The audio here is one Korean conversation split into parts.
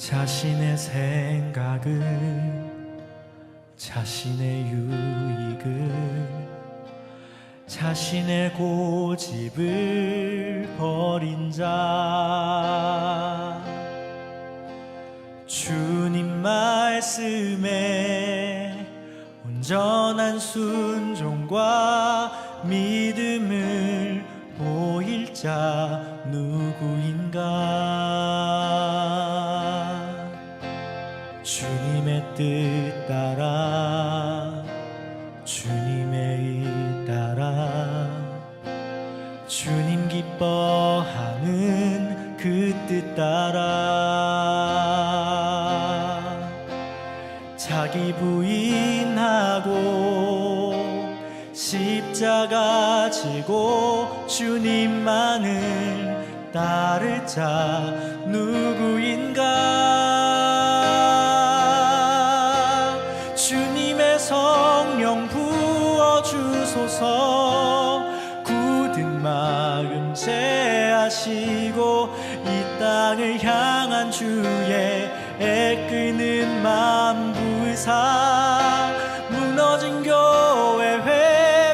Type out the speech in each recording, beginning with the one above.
자신의 생각을, 자신의 유익을, 자신의 고집을 버린 자, 주님 말씀에 온전한 순종과 믿음을 보일 자 누구인가? 주님의 뜻 따라, 주님의 일 따라, 주님 기뻐하는 그 뜻 따라, 자기 부인하고 십자가 지고 주님만을 따를 자 누구인가? 주님의 성령 부어주소서. 굳은 마음 제하시고 이 땅을 향한 주의 애끄는 마음 부으사 무너진 교회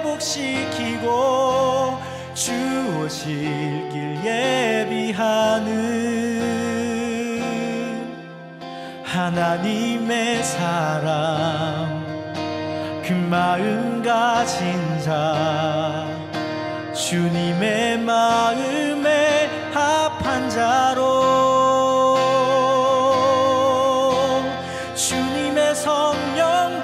회복시키고 주 오실 길 예비하는 하나님의 사람, 그 마음 가진 자, 주님의 마음에 합한 자로 주님의 성령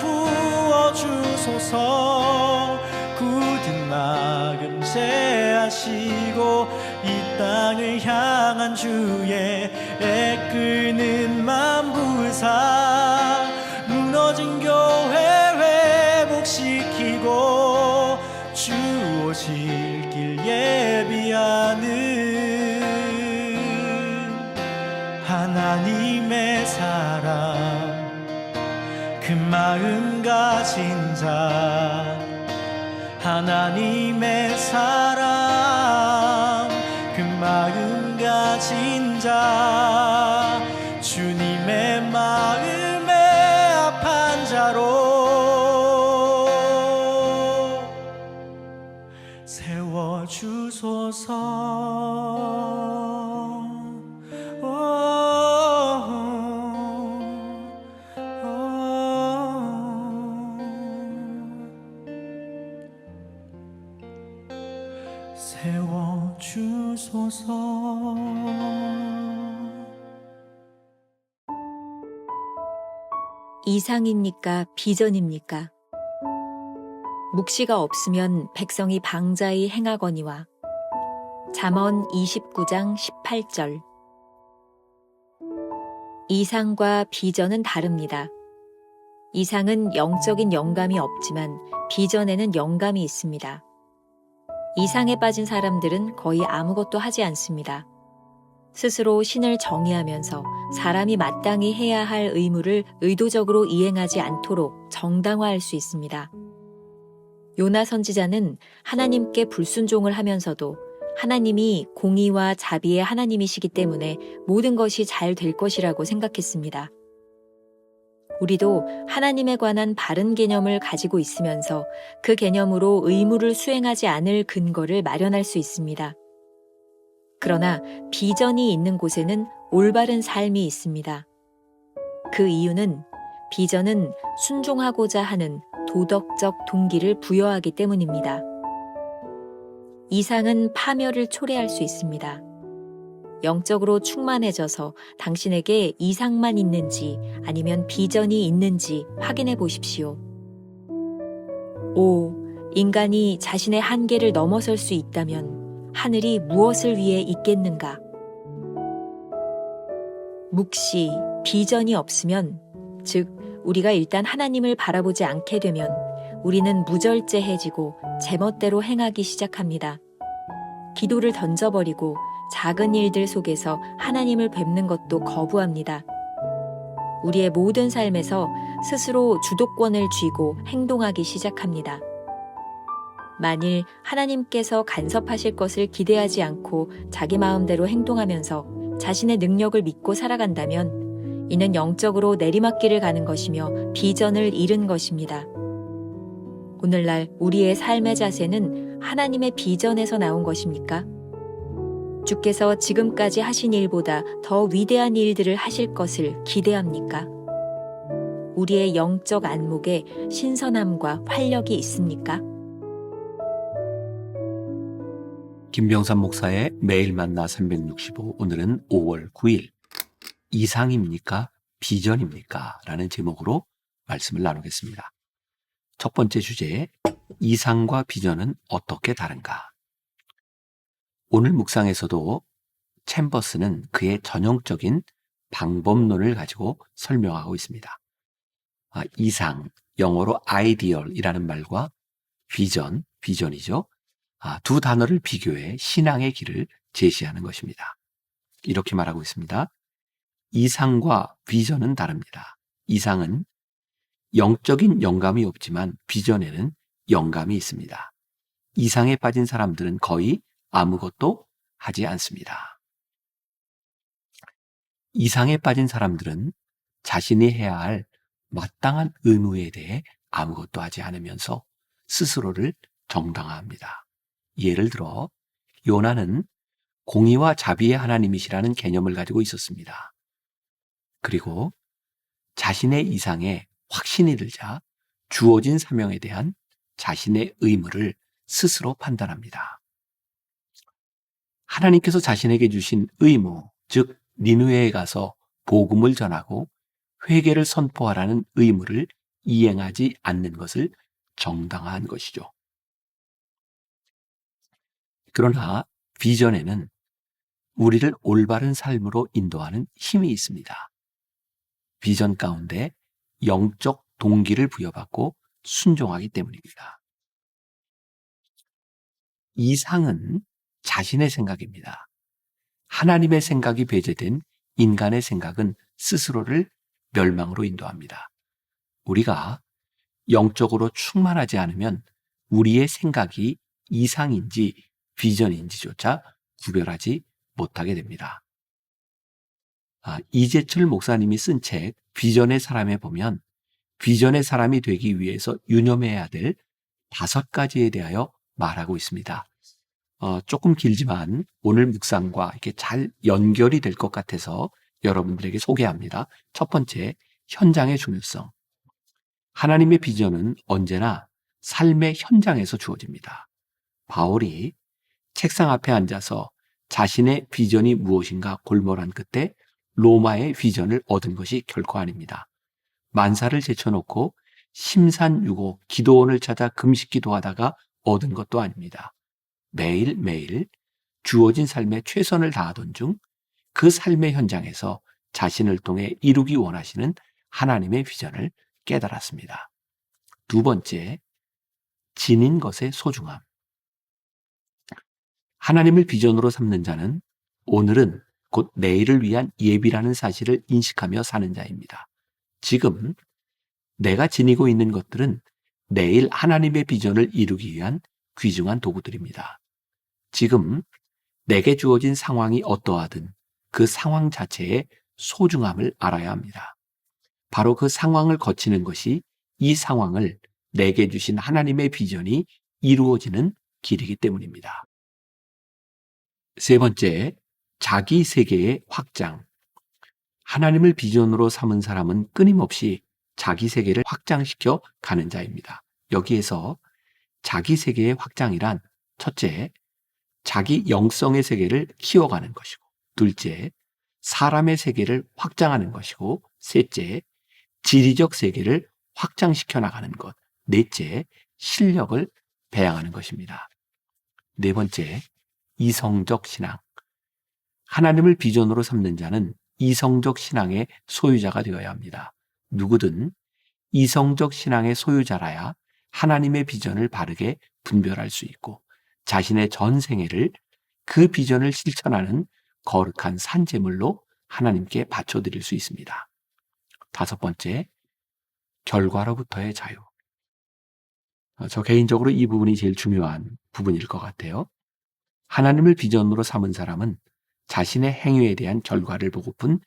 부어주소서. 굳은 마음 제하시고 이 땅을 향한 주의 애끄는 마음 부으사 무너진 교회 회복시키고 주 오실 길 예비하는 하나님의 사람, 그 마음 가진 자, 하나님의 사람, 그 마음 가진 자, 주님의 마음에 합한 자로 세워주소서. 세워주소서. 이상입니까? 비전입니까? 묵시가 없으면 백성이 방자히 행하거니와. 잠언 29장 18절. 이상과 비전은 다릅니다. 이상은 영적인 영감이 없지만 비전에는 영감이 있습니다. 이상에 빠진 사람들은 거의 아무것도 하지 않습니다. 스스로 신을 정의하면서 사람이 마땅히 해야 할 의무를 의도적으로 이행하지 않도록 정당화할 수 있습니다. 요나 선지자는 하나님께 불순종을 하면서도 하나님이 공의와 자비의 하나님이시기 때문에 모든 것이 잘 될 것이라고 생각했습니다. 우리도 하나님에 관한 바른 개념을 가지고 있으면서 그 개념으로 의무를 수행하지 않을 근거를 마련할 수 있습니다. 그러나 비전이 있는 곳에는 올바른 삶이 있습니다. 그 이유는 비전은 순종하고자 하는 도덕적 동기를 부여하기 때문입니다. 이상은 파멸을 초래할 수 있습니다. 영적으로 충만해져서 당신에게 이상만 있는지 아니면 비전이 있는지 확인해 보십시오. 5. 인간이 자신의 한계를 넘어설 수 있다면 하늘이 무엇을 위해 있겠는가? 묵시, 비전이 없으면, 즉 우리가 일단 하나님을 바라보지 않게 되면 우리는 무절제해지고 제멋대로 행하기 시작합니다. 기도를 던져버리고 작은 일들 속에서 하나님을 뵙는 것도 거부합니다. 우리의 모든 삶에서 스스로 주도권을 쥐고 행동하기 시작합니다. 만일 하나님께서 간섭하실 것을 기대하지 않고 자기 마음대로 행동하면서 자신의 능력을 믿고 살아간다면 이는 영적으로 내리막길을 가는 것이며 비전을 잃은 것입니다. 오늘날 우리의 삶의 자세는 하나님의 비전에서 나온 것입니까? 주께서 지금까지 하신 일보다 더 위대한 일들을 하실 것을 기대합니까? 우리의 영적 안목에 신선함과 활력이 있습니까? 김병삼 목사의 매일 만나 365, 오늘은 5월 9일 이상입니까? 비전입니까? 라는 제목으로 말씀을 나누겠습니다. 첫 번째 주제, 이상과 비전은 어떻게 다른가? 오늘 묵상에서도 챔버스는 그의 전형적인 방법론을 가지고 설명하고 있습니다. 이상, 영어로 ideal이라는 말과 비전이죠. 두 단어를 비교해 신앙의 길을 제시하는 것입니다. 이렇게 말하고 있습니다. 이상과 비전은 다릅니다. 이상은 영적인 영감이 없지만 비전에는 영감이 있습니다. 이상에 빠진 사람들은 거의 아무것도 하지 않습니다. 이상에 빠진 사람들은 자신이 해야 할 마땅한 의무에 대해 아무것도 하지 않으면서 스스로를 정당화합니다. 예를 들어 요나는 공의와 자비의 하나님이시라는 개념을 가지고 있었습니다. 그리고 자신의 이상에 확신이 들자 주어진 사명에 대한 자신의 의무를 스스로 판단합니다. 하나님께서 자신에게 주신 의무, 즉 니느웨에 가서 복음을 전하고 회개를 선포하라는 의무를 이행하지 않는 것을 정당화한 것이죠. 그러나 비전에는 우리를 올바른 삶으로 인도하는 힘이 있습니다. 비전 가운데 영적 동기를 부여받고 순종하기 때문입니다. 이상은 자신의 생각입니다. 하나님의 생각이 배제된 인간의 생각은 스스로를 멸망으로 인도합니다. 우리가 영적으로 충만하지 않으면 우리의 생각이 이상인지 비전인지조차 구별하지 못하게 됩니다. 이재철 목사님이 쓴 책 비전의 사람에 보면 비전의 사람이 되기 위해서 유념해야 될 5가지에 대하여 말하고 있습니다. 조금 길지만 오늘 묵상과 이렇게 잘 연결이 될 것 같아서 여러분들에게 소개합니다. 첫 번째, 현장의 중요성. 하나님의 비전은 언제나 삶의 현장에서 주어집니다. 바울이 책상 앞에 앉아서 자신의 비전이 무엇인가 골몰한 끝에 로마의 비전을 얻은 것이 결코 아닙니다. 만사를 제쳐놓고 심산유고 기도원을 찾아 금식기도하다가 얻은 것도 아닙니다. 매일매일 주어진 삶에 최선을 다하던 중 그 삶의 현장에서 자신을 통해 이루기 원하시는 하나님의 비전을 깨달았습니다. 두 번째, 지닌 것의 소중함. 하나님을 비전으로 삼는 자는 오늘은 곧 내일을 위한 예비라는 사실을 인식하며 사는 자입니다. 지금 내가 지니고 있는 것들은 내일 하나님의 비전을 이루기 위한 귀중한 도구들입니다. 지금 내게 주어진 상황이 어떠하든 그 상황 자체의 소중함을 알아야 합니다. 바로 그 상황을 거치는 것이 이 상황을 내게 주신 하나님의 비전이 이루어지는 길이기 때문입니다. 세 번째, 자기 세계의 확장. 하나님을 비전으로 삼은 사람은 끊임없이 자기 세계를 확장시켜 가는 자입니다. 여기에서 자기 세계의 확장이란 첫째, 자기 영성의 세계를 키워가는 것이고, 둘째, 사람의 세계를 확장하는 것이고, 셋째, 지리적 세계를 확장시켜 나가는 것, 넷째, 실력을 배양하는 것입니다. 네 번째, 이성적 신앙. 하나님을 비전으로 삼는 자는 이성적 신앙의 소유자가 되어야 합니다. 누구든 이성적 신앙의 소유자라야 하나님의 비전을 바르게 분별할 수 있고 자신의 전 생애를 그 비전을 실천하는 거룩한 산제물로 하나님께 바쳐드릴 수 있습니다. 다섯 번째, 결과로부터의 자유. 저 개인적으로 이 부분이 제일 중요한 부분일 것 같아요. 하나님을 비전으로 삼은 사람은 자신의 행위에 대한 결과를 보고픈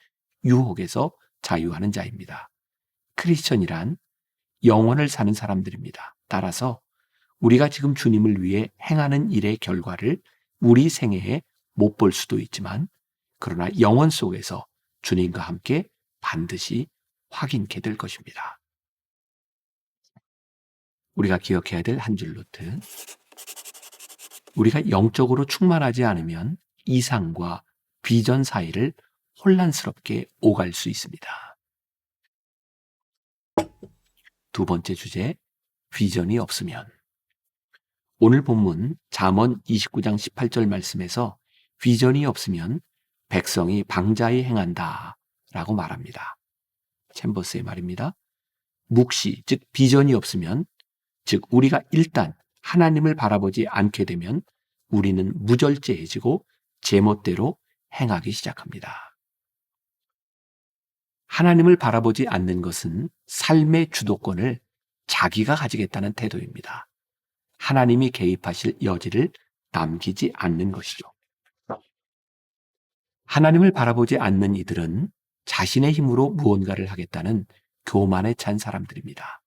유혹에서 자유하는 자입니다. 크리스천이란 영원을 사는 사람들입니다. 따라서 우리가 지금 주님을 위해 행하는 일의 결과를 우리 생애에 못 볼 수도 있지만, 그러나 영원 속에서 주님과 함께 반드시 확인케 될 것입니다. 우리가 기억해야 될 한 줄 노트. 우리가 영적으로 충만하지 않으면 이상과 비전 사이를 혼란스럽게 오갈 수 있습니다. 두 번째 주제, 비전이 없으면. 오늘 본문 잠언 29장 18절 말씀에서 비전이 없으면 백성이 방자히 행한다 라고 말합니다. 챔버스의 말입니다. 묵시, 즉 비전이 없으면, 즉 우리가 일단 하나님을 바라보지 않게 되면 우리는 무절제해지고 제멋대로 행하기 시작합니다. 하나님을 바라보지 않는 것은 삶의 주도권을 자기가 가지겠다는 태도입니다. 하나님이 개입하실 여지를 남기지 않는 것이죠. 하나님을 바라보지 않는 이들은 자신의 힘으로 무언가를 하겠다는 교만에 찬 사람들입니다.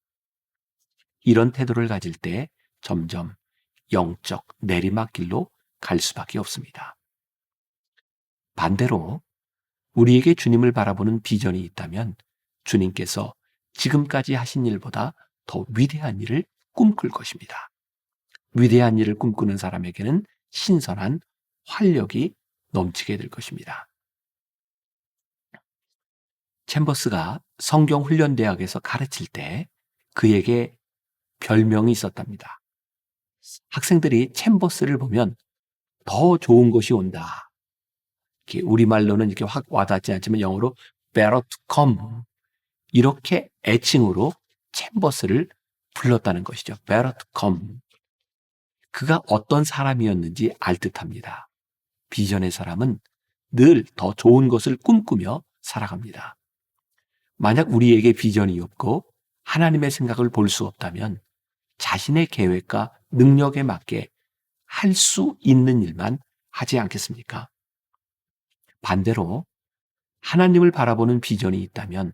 이런 태도를 가질 때 점점 영적 내리막길로 갈 수밖에 없습니다. 반대로 우리에게 주님을 바라보는 비전이 있다면 주님께서 지금까지 하신 일보다 더 위대한 일을 꿈꿀 것입니다. 위대한 일을 꿈꾸는 사람에게는 신선한 활력이 넘치게 될 것입니다. 챔버스가 성경훈련대학에서 가르칠 때 그에게 별명이 있었답니다. 학생들이 챔버스를 보면 더 좋은 것이 온다. 이렇게 우리말로는 이렇게 확 와닿지 않지만 영어로 better to come, 이렇게 애칭으로 챔버스를 불렀다는 것이죠. better to come. 그가 어떤 사람이었는지 알 듯합니다. 비전의 사람은 늘 더 좋은 것을 꿈꾸며 살아갑니다. 만약 우리에게 비전이 없고 하나님의 생각을 볼 수 없다면 자신의 계획과 능력에 맞게 할 수 있는 일만 하지 않겠습니까? 반대로 하나님을 바라보는 비전이 있다면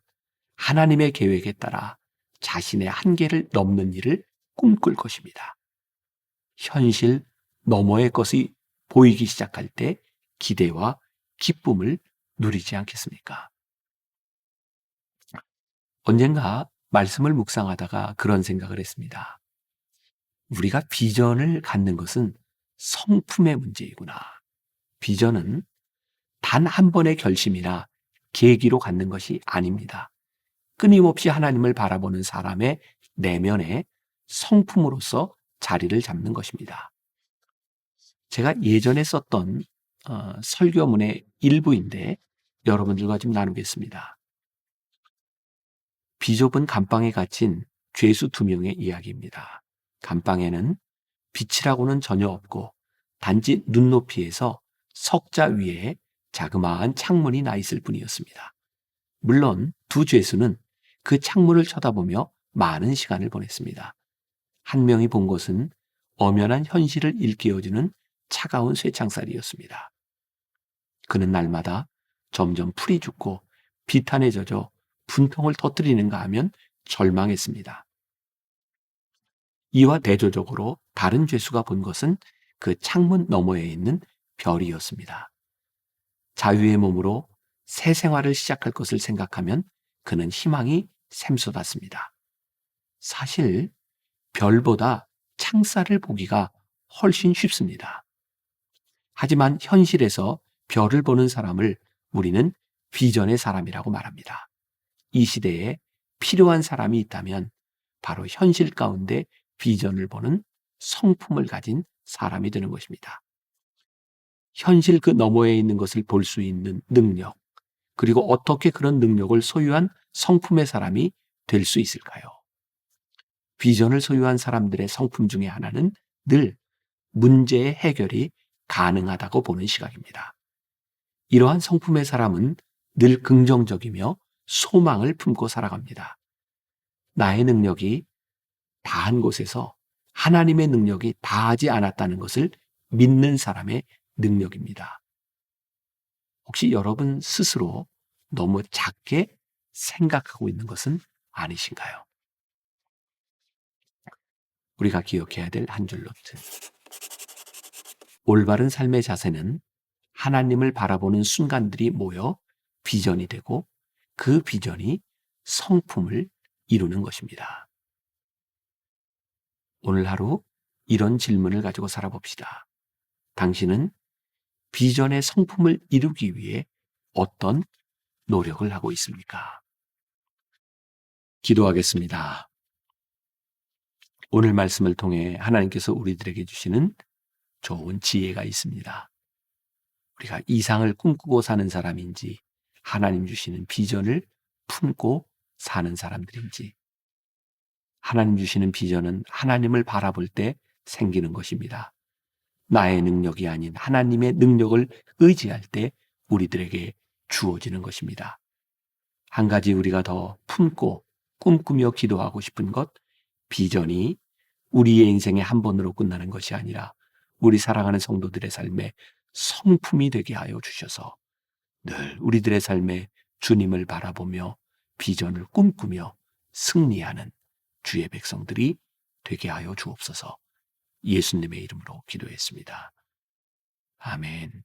하나님의 계획에 따라 자신의 한계를 넘는 일을 꿈꿀 것입니다. 현실 너머의 것이 보이기 시작할 때 기대와 기쁨을 누리지 않겠습니까? 언젠가 말씀을 묵상하다가 그런 생각을 했습니다. 우리가 비전을 갖는 것은 성품의 문제이구나. 비전은 단 한 번의 결심이나 계기로 갖는 것이 아닙니다. 끊임없이 하나님을 바라보는 사람의 내면에 성품으로서 자리를 잡는 것입니다. 제가 예전에 썼던 설교문의 일부인데 여러분들과 좀 나누겠습니다. 비좁은 감방에 갇힌 죄수 2명의 이야기입니다. 감방에는 빛이라고는 전혀 없고 단지 눈높이에서 석자 위에 자그마한 창문이 나 있을 뿐이었습니다. 물론 두 죄수는 그 창문을 쳐다보며 많은 시간을 보냈습니다. 한 명이 본 것은 엄연한 현실을 일깨워주는 차가운 쇠창살이었습니다. 그는 날마다 점점 풀이 죽고 비탄에 젖어 분통을 터뜨리는가 하면 절망했습니다. 이와 대조적으로 다른 죄수가 본 것은 그 창문 너머에 있는 별이었습니다. 자유의 몸으로 새 생활을 시작할 것을 생각하면 그는 희망이 샘솟았습니다. 사실 별보다 창살을 보기가 훨씬 쉽습니다. 하지만 현실에서 별을 보는 사람을 우리는 비전의 사람이라고 말합니다. 이 시대에 필요한 사람이 있다면 바로 현실 가운데 비전을 보는 성품을 가진 사람이 되는 것입니다. 현실 그 너머에 있는 것을 볼 수 있는 능력, 그리고 어떻게 그런 능력을 소유한 성품의 사람이 될 수 있을까요? 비전을 소유한 사람들의 성품 중에 하나는 늘 문제의 해결이 가능하다고 보는 시각입니다. 이러한 성품의 사람은 늘 긍정적이며 소망을 품고 살아갑니다. 나의 능력이 다한 곳에서 하나님의 능력이 다하지 않았다는 것을 믿는 사람의 능력입니다. 혹시 여러분 스스로 너무 작게 생각하고 있는 것은 아니신가요? 우리가 기억해야 될 한 줄 노트. 올바른 삶의 자세는 하나님을 바라보는 순간들이 모여 비전이 되고 그 비전이 성품을 이루는 것입니다. 오늘 하루 이런 질문을 가지고 살아봅시다. 당신은 비전의 성품을 이루기 위해 어떤 노력을 하고 있습니까? 기도하겠습니다. 오늘 말씀을 통해 하나님께서 우리들에게 주시는 좋은 지혜가 있습니다. 우리가 이상을 꿈꾸고 사는 사람인지 하나님 주시는 비전을 품고 사는 사람들인지, 하나님 주시는 비전은 하나님을 바라볼 때 생기는 것입니다. 나의 능력이 아닌 하나님의 능력을 의지할 때 우리들에게 주어지는 것입니다. 한 가지 우리가 더 품고 꿈꾸며 기도하고 싶은 것, 비전이 우리의 인생의 한 번으로 끝나는 것이 아니라 우리 사랑하는 성도들의 삶에 성품이 되게 하여 주셔서 늘 우리들의 삶에 주님을 바라보며 비전을 꿈꾸며 승리하는 주의 백성들이 되게 하여 주옵소서. 예수님의 이름으로 기도했습니다. 아멘.